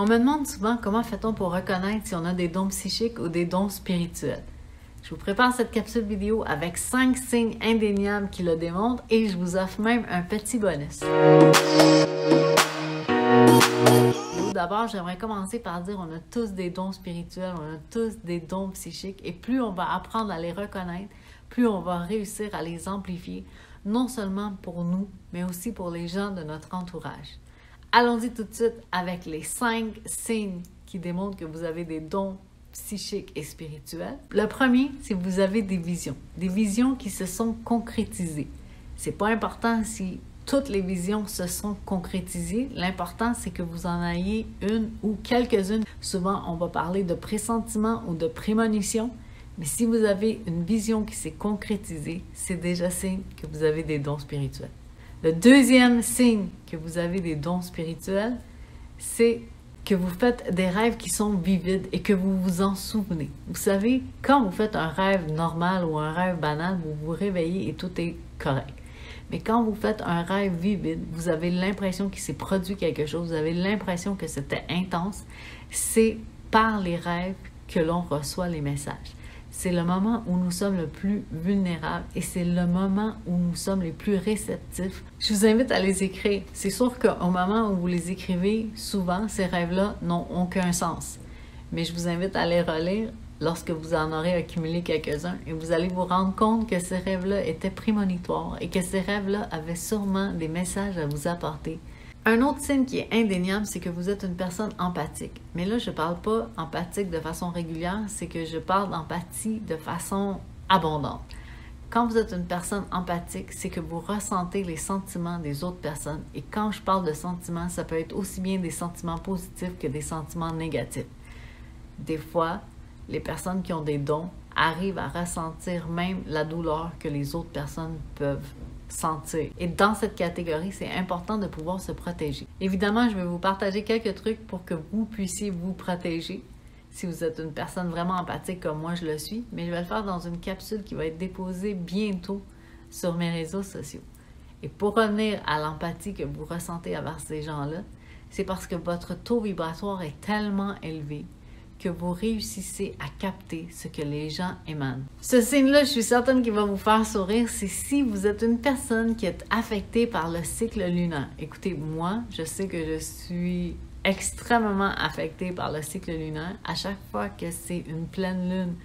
On me demande souvent comment fait-on pour reconnaître si on a des dons psychiques ou des dons spirituels. Je vous prépare cette capsule vidéo avec 5 signes indéniables qui le démontrent et je vous offre même un petit bonus. D'abord, j'aimerais commencer par dire on a tous des dons spirituels, on a tous des dons psychiques et plus on va apprendre à les reconnaître, plus on va réussir à les amplifier, non seulement pour nous, mais aussi pour les gens de notre entourage. Allons-y tout de suite avec les 5 signes qui démontrent que vous avez des dons psychiques et spirituels. Le premier, c'est que vous avez des visions qui se sont concrétisées. C'est pas important si toutes les visions se sont concrétisées. L'important, c'est que vous en ayez une ou quelques-unes. Souvent, on va parler de pressentiment ou de prémonition. Mais si vous avez une vision qui s'est concrétisée, c'est déjà signe que vous avez des dons spirituels. Le deuxième signe que vous avez des dons spirituels, c'est que vous faites des rêves qui sont vivides et que vous vous en souvenez. Vous savez, quand vous faites un rêve normal ou un rêve banal, vous vous réveillez et tout est correct. Mais quand vous faites un rêve vivide, vous avez l'impression qu'il s'est produit quelque chose, vous avez l'impression que c'était intense. C'est par les rêves que l'on reçoit les messages. C'est le moment où nous sommes le plus vulnérables et c'est le moment où nous sommes les plus réceptifs. Je vous invite à les écrire. C'est sûr qu'au moment où vous les écrivez, souvent, ces rêves-là n'ont aucun sens. Mais je vous invite à les relire lorsque vous en aurez accumulé quelques-uns et vous allez vous rendre compte que ces rêves-là étaient prémonitoires et que ces rêves-là avaient sûrement des messages à vous apporter. Un autre signe qui est indéniable, c'est que vous êtes une personne empathique. Mais là, je ne parle pas empathique de façon régulière, c'est que je parle d'empathie de façon abondante. Quand vous êtes une personne empathique, c'est que vous ressentez les sentiments des autres personnes. Et quand je parle de sentiments, ça peut être aussi bien des sentiments positifs que des sentiments négatifs. Des fois, les personnes qui ont des dons arrivent à ressentir même la douleur que les autres personnes peuvent sentir. Et dans cette catégorie, c'est important de pouvoir se protéger. Évidemment, je vais vous partager quelques trucs pour que vous puissiez vous protéger si vous êtes une personne vraiment empathique comme moi je le suis, mais je vais le faire dans une capsule qui va être déposée bientôt sur mes réseaux sociaux. Et pour revenir à l'empathie que vous ressentez envers ces gens-là, c'est parce que votre taux vibratoire est tellement élevé que vous réussissez à capter ce que les gens émanent. Ce signe-là, je suis certaine qu'il va vous faire sourire, c'est si vous êtes une personne qui est affectée par le cycle lunaire. Écoutez, moi, je sais que je suis extrêmement affectée par le cycle lunaire. À chaque fois que c'est une pleine lune,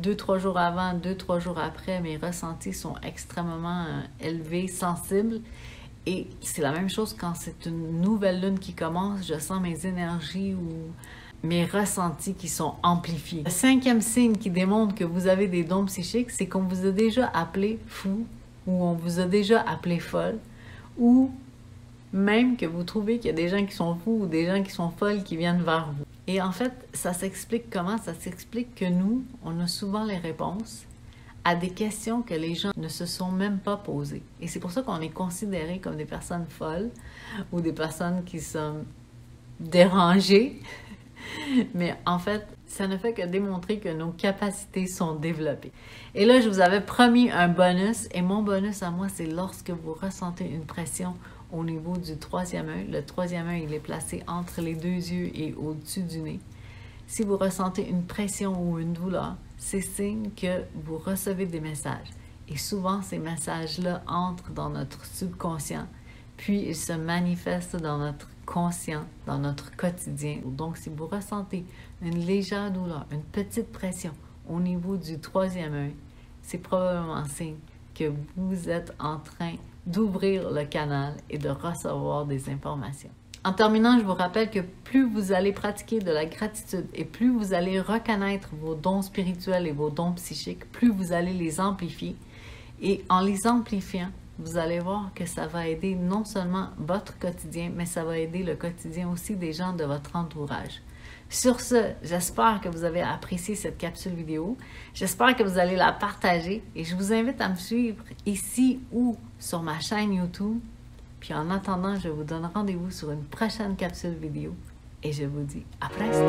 2-3 jours avant, 2-3 jours après, mes ressentis sont extrêmement élevés, sensibles. Et c'est la même chose quand c'est une nouvelle lune qui commence, je sens mes énergies ou mes ressentis qui sont amplifiés. Le 5e signe qui démontre que vous avez des dons psychiques, c'est qu'on vous a déjà appelé fou ou on vous a déjà appelé folle ou même que vous trouvez qu'il y a des gens qui sont fous ou des gens qui sont folles qui viennent vers vous. Et en fait, ça s'explique comment? Ça s'explique que nous, on a souvent les réponses à des questions que les gens ne se sont même pas posées. Et c'est pour ça qu'on est considéré comme des personnes folles ou des personnes qui sont dérangées. Mais en fait, ça ne fait que démontrer que nos capacités sont développées. Et là, je vous avais promis un bonus, et mon bonus à moi, c'est lorsque vous ressentez une pression au niveau du 3e œil. Le 3e œil, il est placé entre les 2 yeux et au-dessus du nez. Si vous ressentez une pression ou une douleur, c'est signe que vous recevez des messages. Et souvent, ces messages-là entrent dans notre subconscient, puis ils se manifestent dans notre conscient, dans notre quotidien. Donc, si vous ressentez une légère douleur, une petite pression au niveau du 3e œil, c'est probablement signe que vous êtes en train d'ouvrir le canal et de recevoir des informations. En terminant, je vous rappelle que plus vous allez pratiquer de la gratitude et plus vous allez reconnaître vos dons spirituels et vos dons psychiques, plus vous allez les amplifier. Et en les amplifiant, vous allez voir que ça va aider non seulement votre quotidien, mais ça va aider le quotidien aussi des gens de votre entourage. Sur ce, j'espère que vous avez apprécié cette capsule vidéo. J'espère que vous allez la partager et je vous invite à me suivre ici ou sur ma chaîne YouTube. Puis en attendant, je vous donne rendez-vous sur une prochaine capsule vidéo et je vous dis à presque.